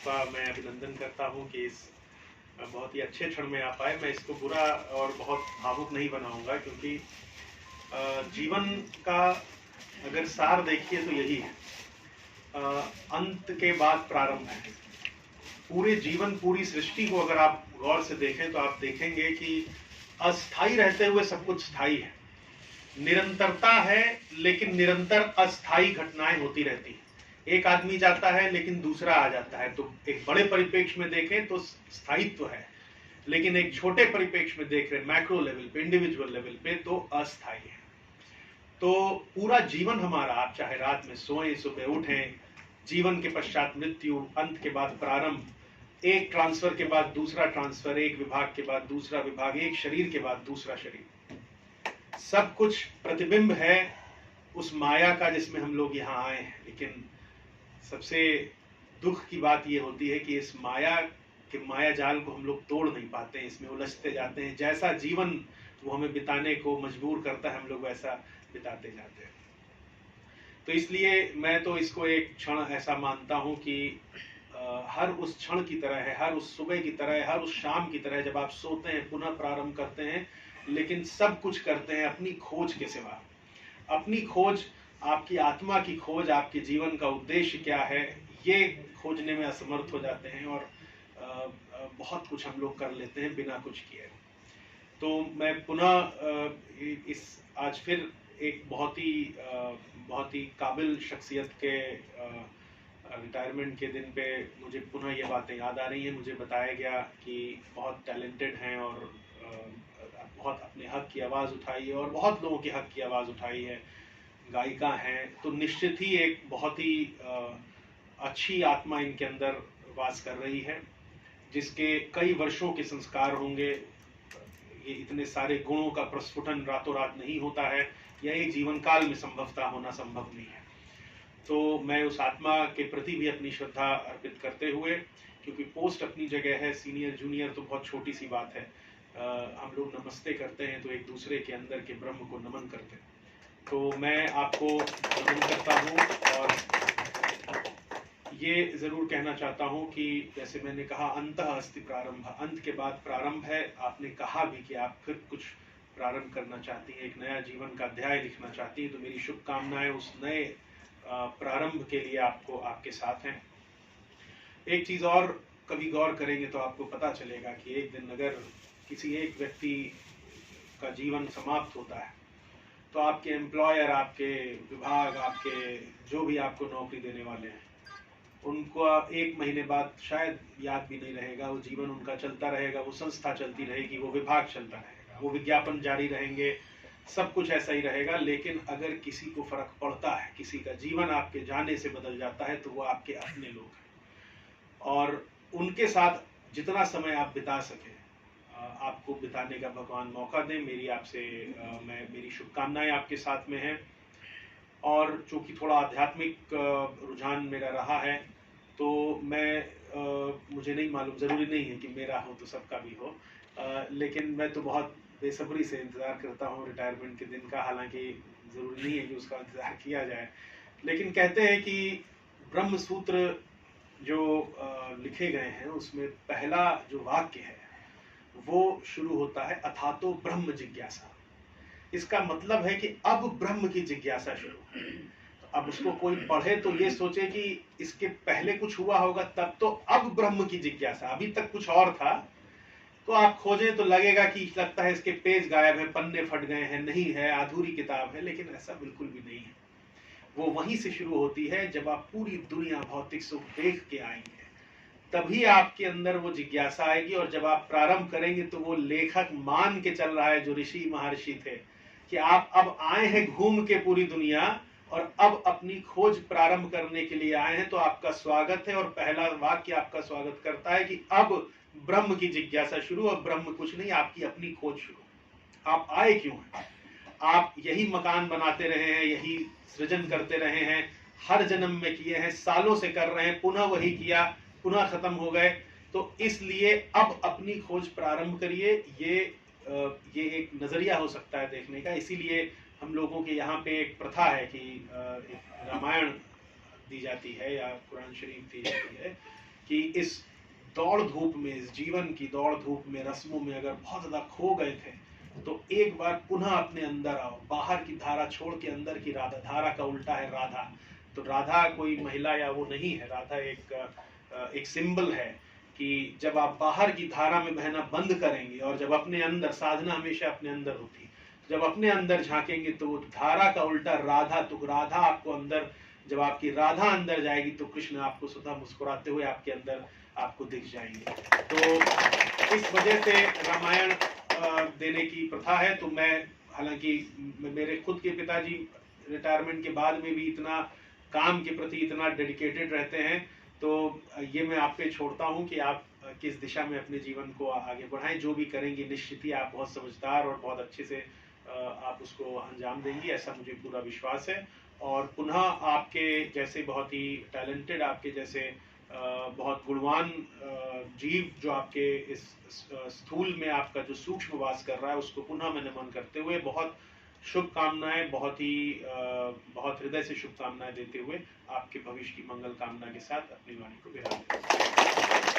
आपका मैं अभिनंदन करता हूं कि इस बहुत ही अच्छे क्षण में आप आए। मैं इसको बुरा और बहुत भावुक नहीं बनाऊंगा, क्योंकि जीवन का अगर सार देखिए तो यही है, अंत के बाद प्रारंभ है। पूरे जीवन, पूरी सृष्टि को अगर आप गौर से देखें तो आप देखेंगे कि अस्थाई रहते हुए सब कुछ स्थायी है। निरंतरता है, लेकिन निरंतर अस्थाई घटनाएं होती रहती हैं। एक आदमी जाता है लेकिन दूसरा आ जाता है। तो एक बड़े परिप्रेक्ष्य में देखें तो स्थायित्व है, लेकिन एक छोटे परिप्रेक्ष्य में देख रहे मैक्रो लेवल पे, इंडिविजुअल लेवल पे, तो अस्थाई है। तो पूरा जीवन हमारा, आप चाहे रात में सोएं, सुबह उठें, जीवन के पश्चात मृत्यु, अंत के बाद प्रारंभ, एक ट्रांसफर के बाद दूसरा ट्रांसफर, एक विभाग के बाद दूसरा विभाग, एक शरीर के बाद दूसरा शरीर, सब कुछ प्रतिबिंब है उस माया का जिसमें हम लोग यहाँ आए हैं। लेकिन सबसे दुख की बात यह होती है कि इस माया के माया जाल को हम लोग तोड़ नहीं पाते हैं, इसमें उलझते जाते हैं। जैसा जीवन वो हमें बिताने को मजबूर करता है, हम लोग वैसा बिताते जाते हैं। तो इसलिए मैं तो इसको एक क्षण ऐसा मानता हूं कि हर उस क्षण की तरह है, हर उस सुबह की तरह है, हर उस शाम की तरह, जब आप सोते हैं पुनः प्रारंभ करते हैं, लेकिन सब कुछ करते हैं अपनी खोज के सिवा। अपनी खोज, आपकी आत्मा की खोज, आपके जीवन का उद्देश्य क्या है, ये खोजने में असमर्थ हो जाते हैं और बहुत कुछ हम लोग कर लेते हैं बिना कुछ किए। तो मैं पुनः इस आज फिर एक बहुत ही काबिल शख्सियत के रिटायरमेंट के दिन पे मुझे पुनः ये बातें याद आ रही हैं। मुझे बताया गया कि बहुत टैलेंटेड हैं और बहुत अपने हक की आवाज़ उठाई है और बहुत लोगों के हक की आवाज़ उठाई है, गायिका हैं। तो निश्चित ही एक बहुत ही अच्छी आत्मा इनके अंदर वास कर रही है, जिसके कई वर्षों के संस्कार होंगे। ये इतने सारे गुणों का प्रस्फुटन रातों रात नहीं होता है, यह एक जीवन काल में संभवतः होना संभव नहीं है। तो मैं उस आत्मा के प्रति भी अपनी श्रद्धा अर्पित करते हुए, क्योंकि पोस्ट अपनी जगह है, सीनियर जूनियर तो बहुत छोटी सी बात है, हम लोग नमस्ते करते हैं तो एक दूसरे के अंदर के ब्रह्म को नमन करते हैं। तो मैं आपको नमन करता हूँ और ये जरूर कहना चाहता हूँ कि जैसे मैंने कहा, अंतः अस्ति प्रारंभ, अंत के बाद प्रारंभ है। आपने कहा भी कि आप फिर कुछ प्रारंभ करना चाहती हैं, एक नया जीवन का अध्याय लिखना चाहती हैं, तो मेरी शुभकामनाएं उस नए प्रारंभ के लिए आपको, आपके साथ हैं। एक चीज और कभी गौर करेंगे तो आपको पता चलेगा कि एक दिन अगर किसी एक व्यक्ति का जीवन समाप्त होता है तो आपके एम्प्लॉयर, आपके विभाग, आपके जो भी आपको नौकरी देने वाले हैं, उनको एक महीने बाद शायद याद भी नहीं रहेगा। वो जीवन उनका चलता रहेगा, वो संस्था चलती रहेगी, वो विभाग चलता रहेगा, वो विज्ञापन जारी रहेंगे, सब कुछ ऐसा ही रहेगा। लेकिन अगर किसी को फर्क पड़ता है, किसी का जीवन आपके जाने से बदल जाता है, तो वो आपके अपने लोग हैं और उनके साथ जितना समय आप बिता सके आपको बिताने का भगवान मौका दें। मेरी आपसे मेरी शुभकामनाएं आपके साथ में हैं। और चूंकि थोड़ा आध्यात्मिक रुझान मेरा रहा है, तो मैं मुझे नहीं मालूम, ज़रूरी नहीं है कि मेरा हो तो सबका भी हो, लेकिन मैं तो बहुत बेसब्री से इंतज़ार करता हूँ रिटायरमेंट के दिन का। हालांकि ज़रूरी नहीं है कि उसका इंतज़ार किया जाए, लेकिन कहते हैं कि ब्रह्म सूत्र जो लिखे गए हैं उसमें पहला जो वाक्य है वो शुरू होता है अथातो ब्रह्म जिज्ञासा। इसका मतलब है कि अब ब्रह्म की जिज्ञासा शुरू। तो अब उसको कोई पढ़े तो ये सोचे कि इसके पहले कुछ हुआ होगा, तब तो अब ब्रह्म की जिज्ञासा, अभी तक कुछ और था। तो आप खोजें तो लगेगा कि लगता है इसके पेज गायब है, पन्ने फट गए हैं, नहीं है, अधूरी किताब है, लेकिन ऐसा बिल्कुल भी नहीं है। वो वहीं से शुरू होती है जब आप पूरी दुनिया भौतिक सुख देख के आएंगे, तभी आपके अंदर वो जिज्ञासा आएगी। और जब आप प्रारंभ करेंगे तो वो लेखक मान के चल रहा है, जो ऋषि महर्षि थे, कि आप अब आए हैं घूम के पूरी दुनिया और अब अपनी खोज प्रारंभ करने के लिए आए हैं, तो आपका स्वागत है। और पहला वाक्य आपका स्वागत करता है कि अब ब्रह्म की जिज्ञासा शुरू। और ब्रह्म कुछ नहीं, आपकी अपनी खोज शुरू। आप आए क्यों हैं? आप यही मकान बनाते रहे हैं, यही सृजन करते रहे हैं, हर जन्म में किए हैं, सालों से कर रहे हैं, पुनः वही किया, पुनः खत्म हो गए। तो इसलिए अब अपनी खोज प्रारंभ करिए। ये एक नजरिया हो सकता है देखने का। इसीलिए हम लोगों के यहाँ पे एक प्रथा है कि एक रामायण दी जाती है या कुरान शरीफ दी जाती है कि इस दौड़ धूप में, इस जीवन की दौड़ धूप में, रस्मों में अगर बहुत ज़्यादा खो गए थे, तो एक बार पुनः अपने अंदर आओ। बाहर की धारा छोड़ के अंदर की राधा, धारा का उल्टा है राधा। तो राधा कोई महिला या वो नहीं है, राधा एक सिंबल है कि जब आप बाहर की धारा में बहना बंद करेंगे और जब अपने अंदर, साधना हमेशा अपने अंदर होती है, जब अपने अंदर झांकेंगे तो धारा का उल्टा राधा, तो राधा आपको अंदर, जब आपकी राधा अंदर जाएगी तो कृष्ण आपको स्वतः मुस्कुराते हुए आपके अंदर आपको दिख जाएंगे। तो इस वजह से रामायण देने की प्रथा है। तो मैं, हालांकि मेरे खुद के पिताजी रिटायरमेंट के बाद में भी इतना काम के प्रति इतना डेडिकेटेड रहते हैं, तो ये मैं आप पे छोड़ता हूँ कि आप किस दिशा में अपने जीवन को आगे बढ़ाएं। जो भी करेंगे निश्चित ही आप बहुत समझदार और बहुत अच्छे से आप उसको अंजाम देंगी, ऐसा मुझे पूरा विश्वास है। और पुनः आपके जैसे बहुत ही टैलेंटेड, आपके जैसे बहुत गुणवान जीव जो आपके इस स्थूल में आपका जो सूक्ष्म वास कर रहा है, उसको पुनः मैं नमन करते हुए बहुत शुभकामनाएं, बहुत हृदय से शुभकामनाएं देते हुए आपके भविष्य की मंगल कामना के साथ अपनी वाणी को विराम देता हूं।